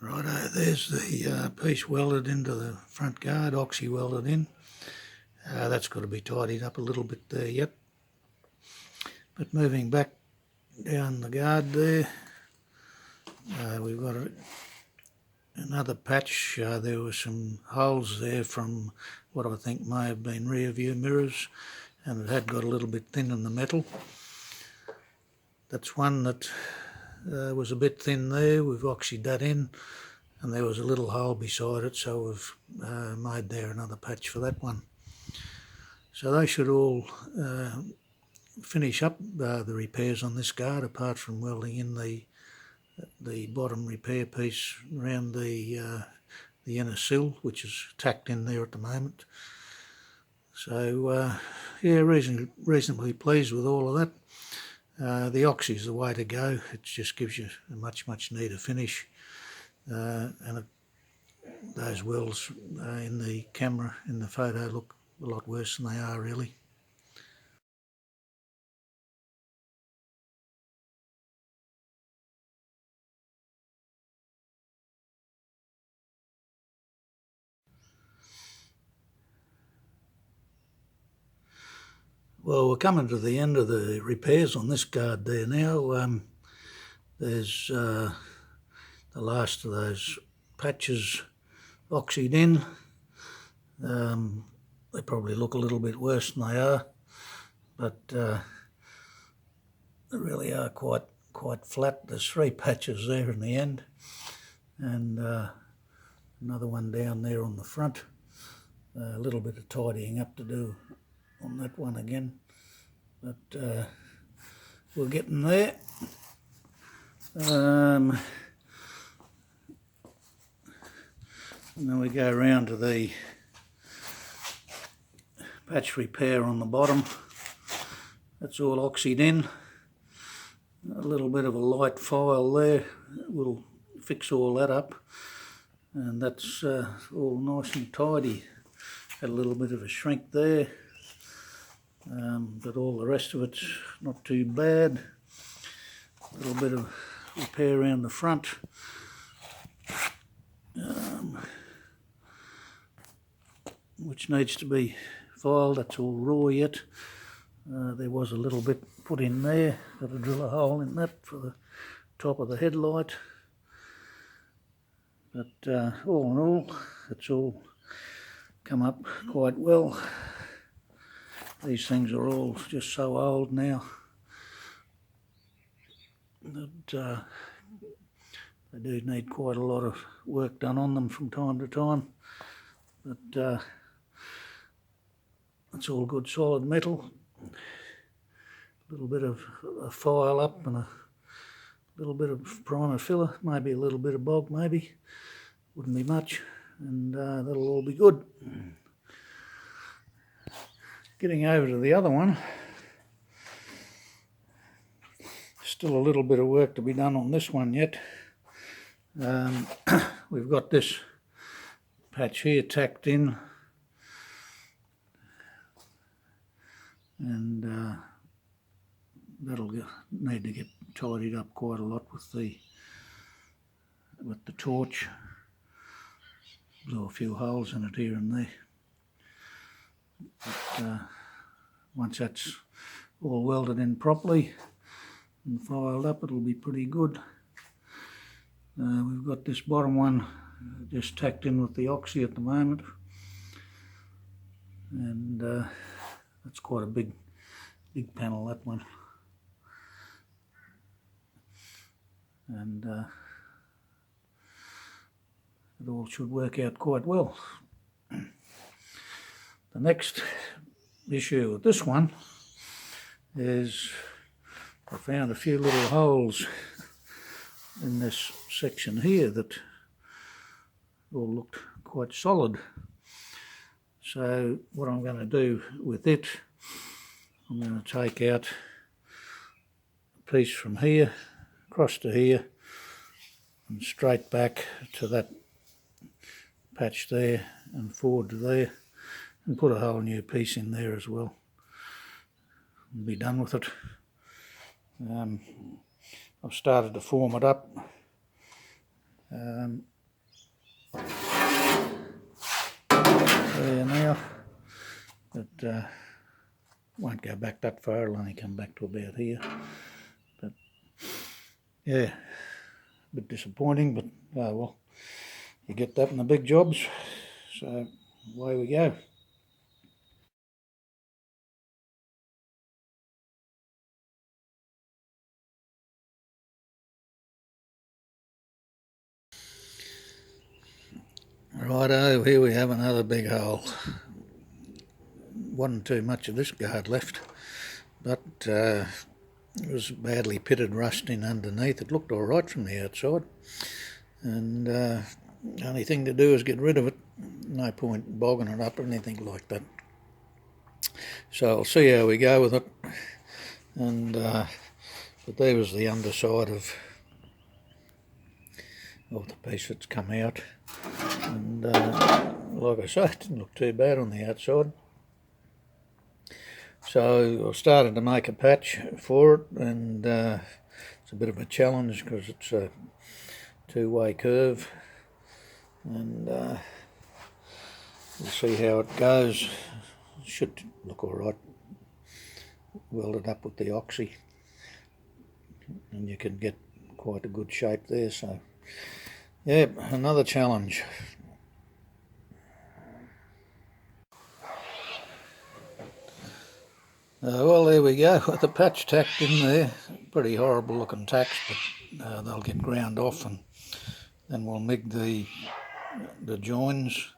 Righto, there's the piece welded into the front guard, AUSSIE welded in. That's got to be tidied up a little bit there yet. But moving back down the guard there, we've got another patch. There were some holes there from what I think may have been rear view mirrors, and it had got a little bit thin in the metal. That's one that was a bit thin there. We've AUSSIE'd that in, and there was a little hole beside it, so we've made there another patch for that one. So they should all finish up the repairs on this guard, apart from welding in the bottom repair piece around the inner sill, which is tacked in there at the moment. So yeah, reasonably pleased with all of that. The AUSSIE is the way to go. It just gives you a much neater finish, and those welds in the camera, in the photo, look a lot worse than they are really. Well, we're coming to the end of the repairs on this guard there now. There's the last of those patches AUSSIE'd in. They probably look a little bit worse than they are, but they really are quite flat. There's 3 patches there in the end, and another one down there on the front. A little bit of tidying up to do on that one again, but we're getting there. And then we go around to the patch repair on the bottom. That's all AUSSIE'd in. A little bit of a light file there will fix all that up, and that's all nice and tidy. Had a little bit of a shrink there, but all the rest of it's not too bad. A little bit of repair around the front. Which needs to be filed. That's all raw yet. There was a little bit put in there. Got to drill a hole in that for the top of the headlight. But all in all, it's all come up quite well. These things are all just so old now that they do need quite a lot of work done on them from time to time. But it's all good solid metal. A little bit of a file up and a little bit of primer filler, maybe a little bit of bog, maybe. Wouldn't be much, and that'll all be good. Getting over to the other one, still a little bit of work to be done on this one yet. We've got this patch here tacked in, and that'll need to get tidied up quite a lot with the torch. Blew a few holes in it here and there. But once that's all welded in properly and filed up, it'll be pretty good. We've got this bottom one just tacked in with the AUSSIE at the moment, and that's quite a big panel, that one. And it all should work out quite well. The next issue with this one is I found a few little holes in this section here that all looked quite solid. So what I'm going to do with it, I'm going to take out a piece from here across to here and straight back to that patch there and forward to there, and put a whole new piece in there as well and be done with it. I've started to form it up. there now. But won't go back that far, it'll only come back to about here. But yeah, a bit disappointing, but oh well, you get that in the big jobs. So away we go. Righto, here we have another big hole. Wasn't too much of this guard left, but it was badly pitted rusting underneath. It looked all right from the outside, and the only thing to do is get rid of it. No point bogging it up or anything like that. So I'll see how we go with it. And but there was the underside of the piece that's come out, and like I say, it didn't look too bad on the outside. So I started to make a patch for it, and it's a bit of a challenge because it's a two-way curve, and we'll see how it goes. It should look all right. Welded up with the AUSSIE, and you can get quite a good shape there. So yeah, another challenge. Well, there we go, with the patch tacked in there. Pretty horrible looking tacks, but they'll get ground off, and then we'll MIG the joins.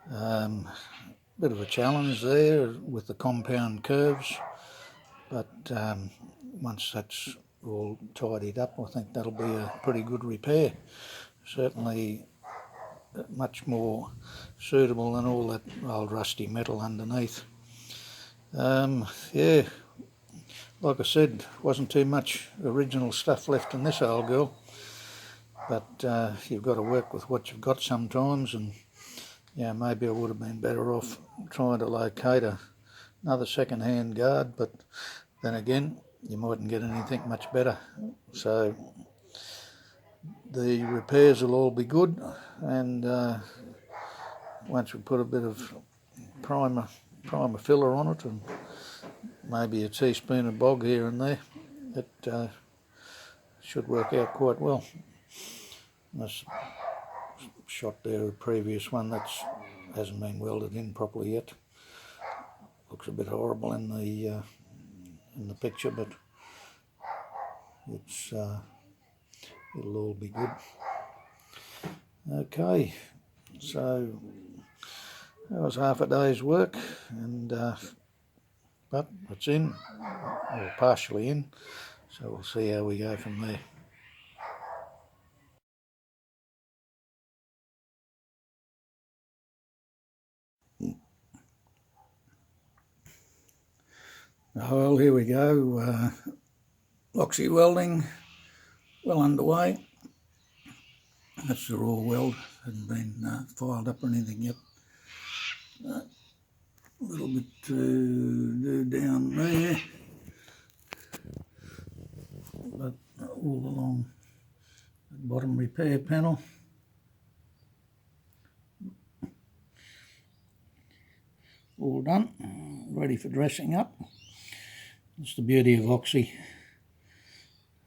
Bit of a challenge there with the compound curves, but once that's all tidied up, I think that'll be a pretty good repair. Certainly much more suitable than all that old rusty metal underneath. Yeah, like I said, wasn't too much original stuff left in this old girl, but you've got to work with what you've got sometimes, and yeah, maybe I would have been better off trying to locate another second-hand guard, but then again, you mightn't get anything much better. So the repairs will all be good, and once we put a bit of primer filler on it, and maybe a teaspoon of bog here and there, it should work out quite well. This shot there, a previous one that hasn't been welded in properly yet. Looks a bit horrible in the picture, but it's it'll all be good. Okay, so that was half a day's work, and but it's in, or partially in, so we'll see how we go from there. Well, here we go. AUSSIE welding well underway. That's the raw weld, hasn't been filed up or anything yet. A little bit to do down there, but all along the bottom repair panel. All done, ready for dressing up. That's the beauty of AUSSIE.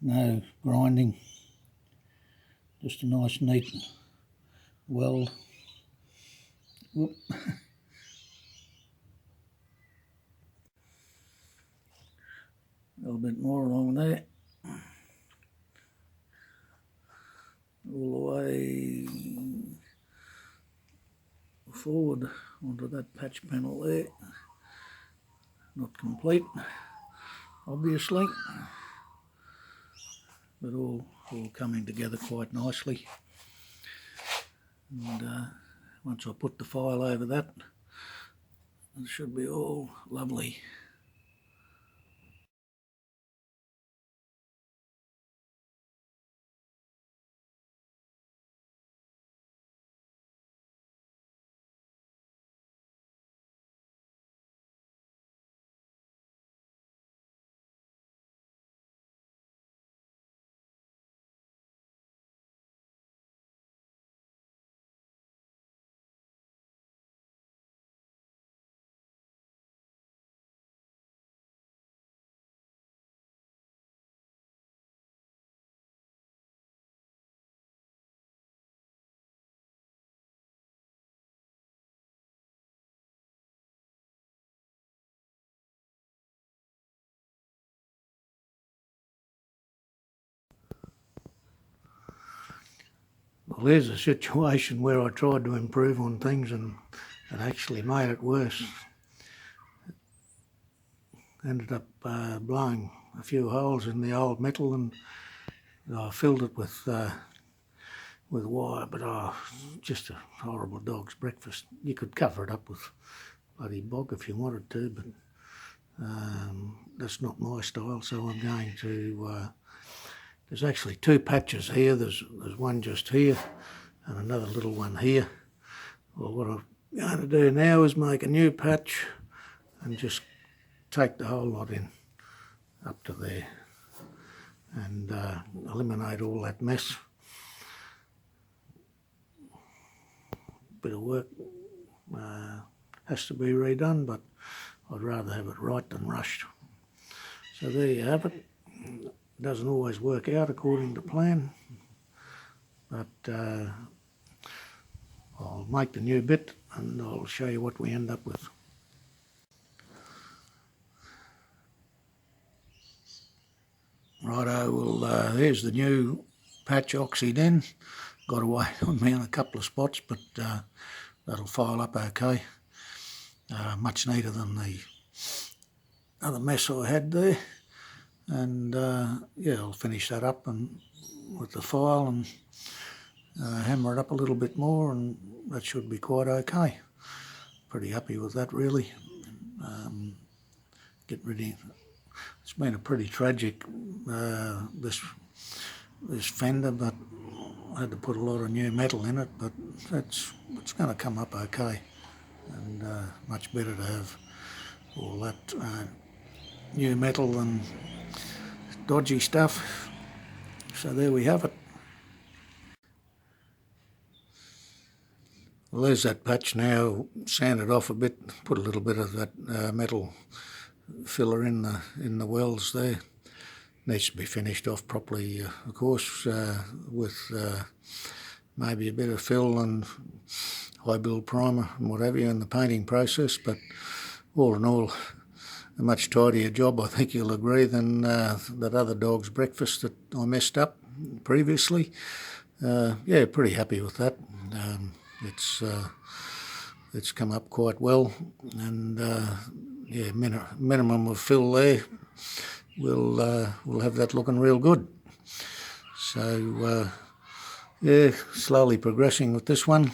No grinding, just a nice neat weld. Whoop. A little bit more along there, all the way forward onto that patch panel there. Not complete, obviously, but all coming together quite nicely. And once I put the file over that, it should be all lovely. Well, here's a situation where I tried to improve on things and it actually made it worse. Ended up blowing a few holes in the old metal, and I filled it with wire, but just a horrible dog's breakfast. You could cover it up with bloody bog if you wanted to, but that's not my style, so I'm going to... there's actually two patches here. There's one just here and another little one here. Well, what I'm going to do now is make a new patch and just take the whole lot in up to there and eliminate all that mess. Bit of work has to be redone, but I'd rather have it right than rushed. So there you have it. Doesn't always work out according to plan, but I'll make the new bit and I'll show you what we end up with. Righto, well here's the new patch oxyed in. Got away on me in a couple of spots, but that'll file up okay. Much neater than the other mess I had there. And yeah, I'll finish that up and with the file and hammer it up a little bit more, and that should be quite okay. Pretty happy with that, really. Get rid of... It's been a pretty tragic this fender, but I had to put a lot of new metal in it, but it's going to come up okay, and much better to have all that new metal than dodgy stuff. So there we have it. Well, there's that patch now, sanded off a bit, put a little bit of that metal filler in the welds there. Needs to be finished off properly, of course, with maybe a bit of fill and high build primer and what have you in the painting process, but all in all, a much tidier job, I think you'll agree, than that other dog's breakfast that I messed up previously. Yeah, pretty happy with that. It's come up quite well, and yeah, minimum of fill there. We'll have that looking real good. So yeah, slowly progressing with this one.